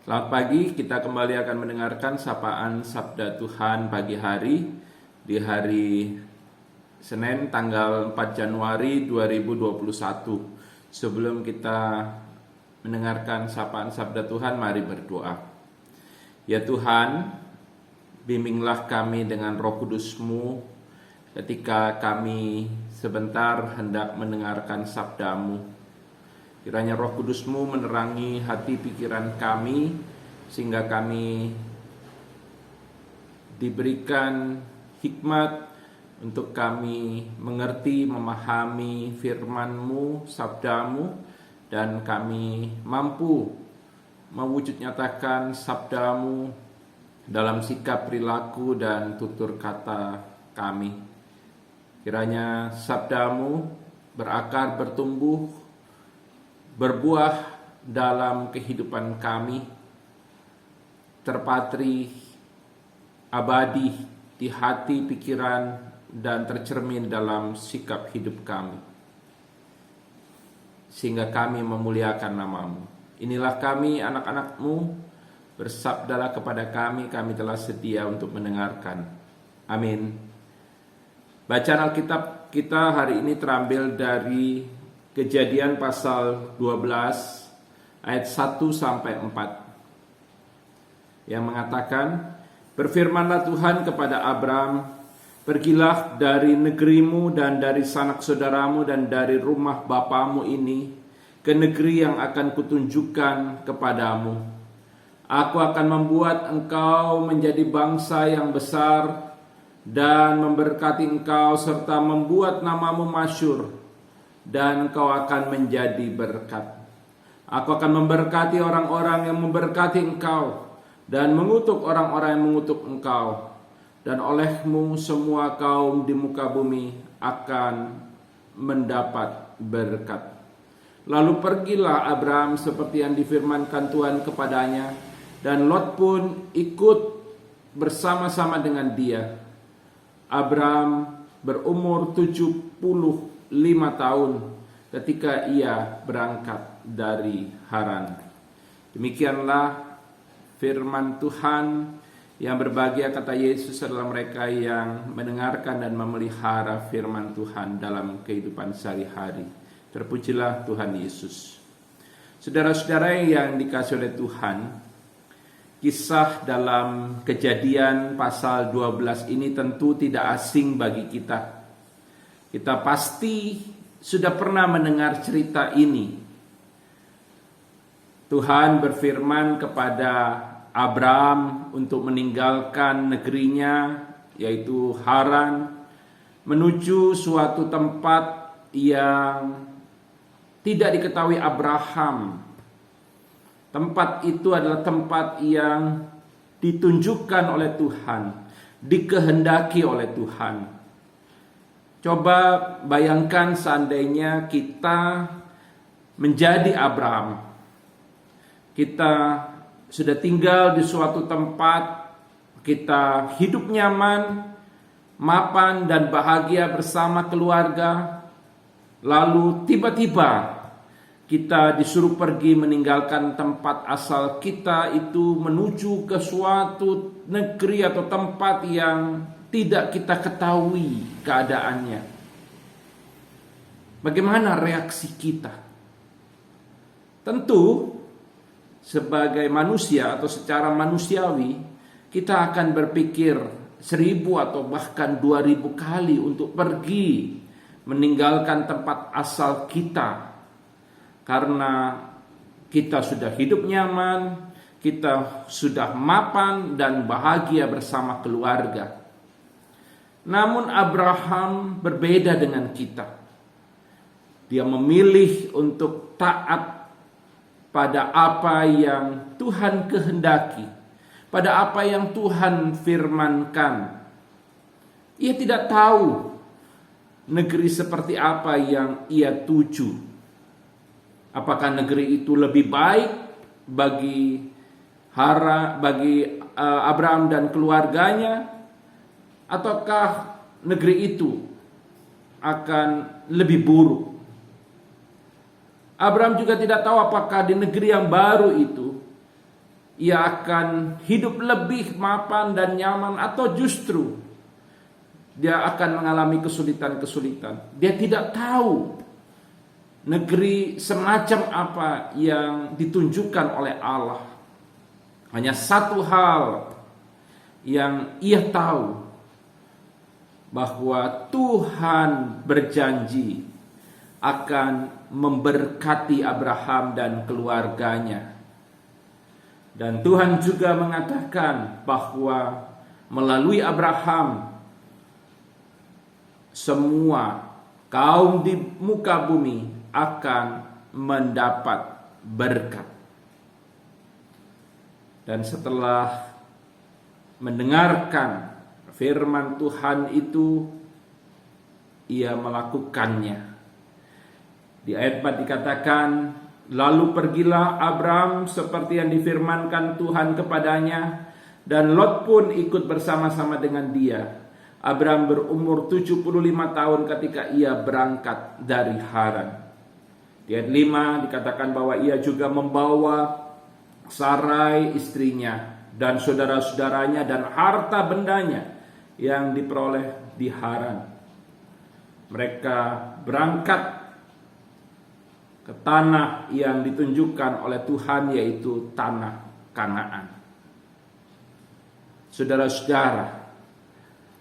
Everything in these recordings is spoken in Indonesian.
Selamat pagi, kita kembali akan mendengarkan sapaan Sabda Tuhan pagi hari di hari Senin tanggal 4 Januari 2021. Sebelum kita mendengarkan sapaan Sabda Tuhan, mari berdoa. Ya Tuhan, bimbinglah kami dengan Roh Kudus-Mu ketika kami sebentar hendak mendengarkan sabda-Mu. Kiranya Roh Kudus-Mu menerangi hati pikiran kami, sehingga kami diberikan hikmat untuk kami mengerti, memahami firman-Mu, sabda-Mu, dan kami mampu mewujud nyatakan sabda-Mu dalam sikap, perilaku, dan tutur kata kami. Kiranya sabda-Mu berakar, bertumbuh, berbuah dalam kehidupan kami, terpatri abadi di hati, pikiran, dan tercermin dalam sikap hidup kami, sehingga kami memuliakan nama-Mu. Inilah kami, anak-anak-Mu, bersabdalah kepada kami telah sedia untuk mendengarkan. Amin. Bacaan Alkitab kita hari ini terambil dari Kejadian pasal 12 ayat 1-4 yang mengatakan, "Berfirmanlah Tuhan kepada Abram, pergilah dari negerimu dan dari sanak saudaramu dan dari rumah bapamu ini ke negeri yang akan kutunjukkan kepadamu. Aku akan membuat engkau menjadi bangsa yang besar dan memberkati engkau serta membuat namamu masyhur, dan engkau akan menjadi berkat. Aku akan memberkati orang-orang yang memberkati engkau, dan mengutuk orang-orang yang mengutuk engkau. Dan olehmu semua kaum di muka bumi akan mendapat berkat." Lalu pergilah Abraham seperti yang difirmankan Tuhan kepadanya, dan Lot pun ikut bersama-sama dengan dia. Abraham berumur 75 tahun ketika ia berangkat dari Haran. Demikianlah firman Tuhan. Yang berbahagia, kata Yesus, adalah mereka yang mendengarkan dan memelihara firman Tuhan dalam kehidupan sehari-hari. Terpujilah Tuhan Yesus. Saudara-saudara yang dikasihi oleh Tuhan, kisah dalam Kejadian pasal 12 ini tentu tidak asing bagi kita. Kita pasti sudah pernah mendengar cerita ini. Tuhan berfirman kepada Abraham untuk meninggalkan negerinya, yaitu Haran, menuju suatu tempat yang tidak diketahui Abraham. Tempat itu adalah tempat yang ditunjukkan oleh Tuhan, dikehendaki oleh Tuhan. Coba bayangkan seandainya kita menjadi Abraham. Kita sudah tinggal di suatu tempat, kita hidup nyaman, mapan dan bahagia bersama keluarga. Lalu tiba-tiba kita disuruh pergi meninggalkan tempat asal kita itu menuju ke suatu negeri atau tempat yang tidak kita ketahui keadaannya. Bagaimana reaksi kita? Tentu sebagai manusia atau secara manusiawi, kita akan berpikir 1000 atau bahkan 2000 kali untuk pergi meninggalkan tempat asal kita, karena kita sudah hidup nyaman, kita sudah mapan dan bahagia bersama keluarga. Namun Abraham berbeda dengan kita. Dia memilih untuk taat pada apa yang Tuhan kehendaki, pada apa yang Tuhan firmankan. Ia tidak tahu negeri seperti apa yang ia tuju. Apakah negeri itu lebih baik bagi Abraham dan keluarganya, ataukah negeri itu akan lebih buruk? Abraham juga tidak tahu apakah di negeri yang baru itu ia akan hidup lebih mapan dan nyaman, atau justru dia akan mengalami kesulitan-kesulitan. Dia tidak tahu negeri semacam apa yang ditunjukkan oleh Allah. Hanya satu hal yang ia tahu, bahwa Tuhan berjanji akan memberkati Abraham dan keluarganya. Dan Tuhan juga mengatakan bahwa melalui Abraham semua kaum di muka bumi akan mendapat berkat. Dan setelah mendengarkan firman Tuhan itu, ia melakukannya. Di ayat 4 dikatakan, lalu pergilah Abram seperti yang difirmankan Tuhan kepadanya, dan Lot pun ikut bersama-sama dengan dia. Abram berumur 75 tahun ketika ia berangkat dari Haran. Di ayat 5 dikatakan bahwa ia juga membawa Sarai istrinya dan saudara-saudaranya dan harta bendanya yang diperoleh di Haran. Mereka berangkat ke tanah yang ditunjukkan oleh Tuhan, yaitu tanah Kanaan. Saudara-saudara,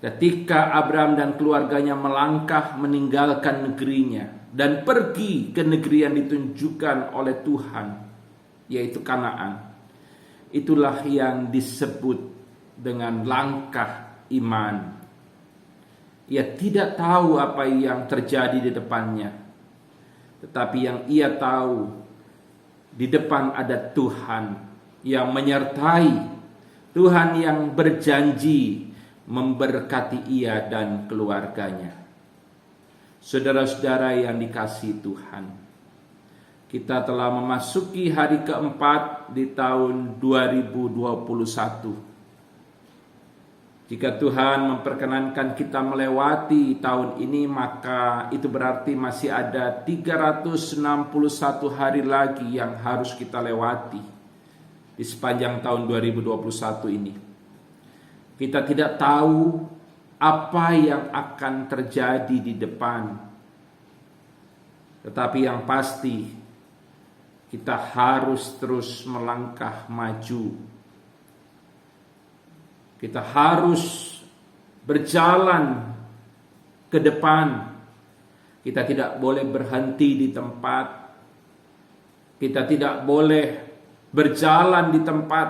ketika Abram dan keluarganya melangkah meninggalkan negerinya dan pergi ke negeri yang ditunjukkan oleh Tuhan, yaitu Kanaan, itulah yang disebut dengan langkah iman. Ia tidak tahu apa yang terjadi di depannya, tetapi yang ia tahu, di depan ada Tuhan yang menyertai, Tuhan yang berjanji memberkati ia dan keluarganya. Saudara-saudara yang dikasihi Tuhan, kita telah memasuki hari keempat di tahun 2021. Jika Tuhan memperkenankan kita melewati tahun ini, maka itu berarti masih ada 361 hari lagi yang harus kita lewati di sepanjang tahun 2021 ini. Kita tidak tahu apa yang akan terjadi di depan, tetapi yang pasti kita harus terus melangkah maju. Kita harus berjalan ke depan. Kita tidak boleh berhenti di tempat. Kita tidak boleh berjalan di tempat,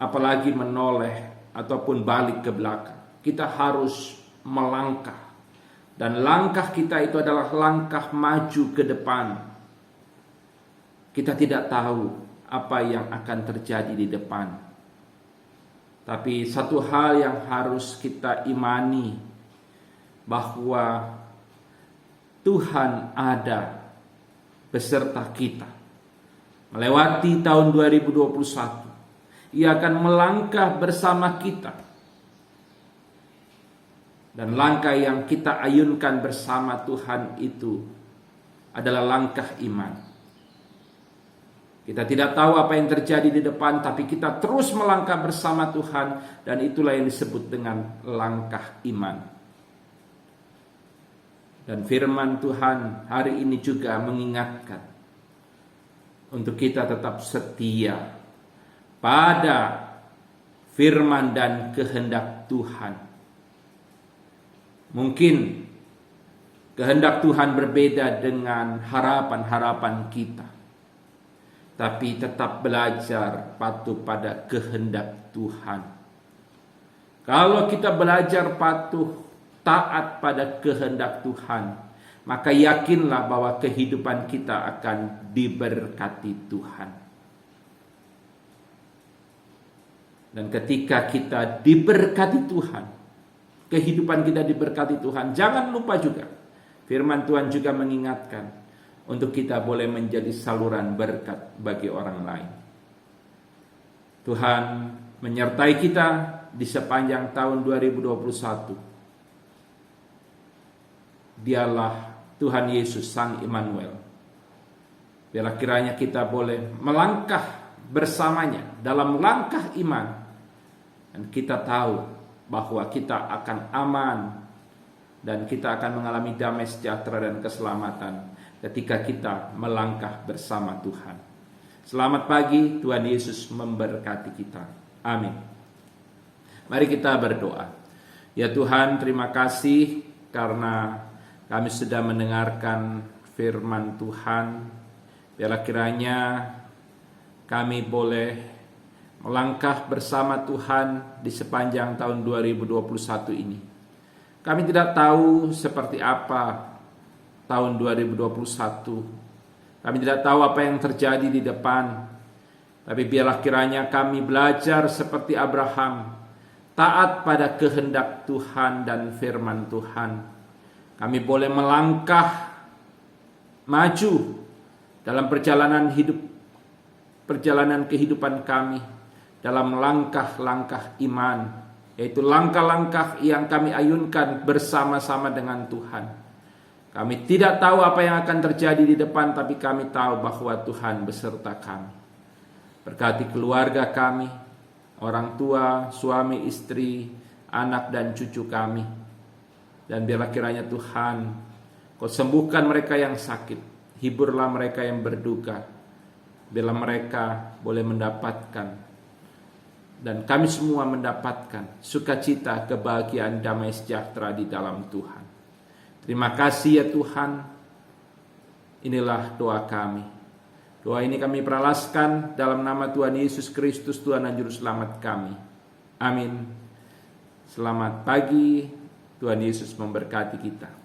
apalagi menoleh ataupun balik ke belakang. Kita harus melangkah. Dan langkah kita itu adalah langkah maju ke depan. Kita tidak tahu apa yang akan terjadi di depan. Tapi satu hal yang harus kita imani, bahwa Tuhan ada beserta kita. Melewati tahun 2021, Ia akan melangkah bersama kita. Dan langkah yang kita ayunkan bersama Tuhan itu adalah langkah iman. Kita tidak tahu apa yang terjadi di depan, tapi kita terus melangkah bersama Tuhan, dan itulah yang disebut dengan langkah iman. Dan firman Tuhan hari ini juga mengingatkan untuk kita tetap setia pada firman dan kehendak Tuhan. Mungkin kehendak Tuhan berbeda dengan harapan-harapan kita, tapi tetap belajar patuh pada kehendak Tuhan. Kalau kita belajar patuh, taat pada kehendak Tuhan, maka yakinlah bahwa kehidupan kita akan diberkati Tuhan. Dan ketika kita diberkati Tuhan, kehidupan kita diberkati Tuhan, jangan lupa juga, firman Tuhan juga mengingatkan, untuk kita boleh menjadi saluran berkat bagi orang lain. Tuhan menyertai kita di sepanjang tahun 2021. Dialah Tuhan Yesus Sang Immanuel. Biarlah kiranya kita boleh melangkah bersamanya dalam langkah iman. Dan kita tahu bahwa kita akan aman dan kita akan mengalami damai sejahtera dan keselamatan ketika kita melangkah bersama Tuhan. Selamat pagi, Tuhan Yesus memberkati kita. Amin. Mari kita berdoa. Ya Tuhan, terima kasih karena kami sudah mendengarkan firman Tuhan. Biarlah kiranya kami boleh melangkah bersama Tuhan di sepanjang tahun 2021 ini. Kami tidak tahu seperti apa tahun 2021. Kami tidak tahu apa yang terjadi di depan. Tapi biarlah kiranya kami belajar seperti Abraham, taat pada kehendak Tuhan dan firman Tuhan. Kami boleh melangkah maju dalam perjalanan kehidupan kami, dalam langkah-langkah iman, yaitu langkah-langkah yang kami ayunkan bersama-sama dengan Tuhan. Kami tidak tahu apa yang akan terjadi di depan, tapi kami tahu bahwa Tuhan beserta kami. Berkati keluarga kami, orang tua, suami, istri, anak dan cucu kami. Dan biarlah kiranya Tuhan, Kau sembuhkan mereka yang sakit, hiburlah mereka yang berduka. Biarlah mereka boleh mendapatkan, dan kami semua mendapatkan sukacita, kebahagiaan, damai sejahtera di dalam Tuhan. Terima kasih ya Tuhan. Inilah doa kami. Doa ini kami peralaskan dalam nama Tuhan Yesus Kristus, Tuhan dan Juru Selamat kami. Amin. Selamat pagi. Tuhan Yesus memberkati kita.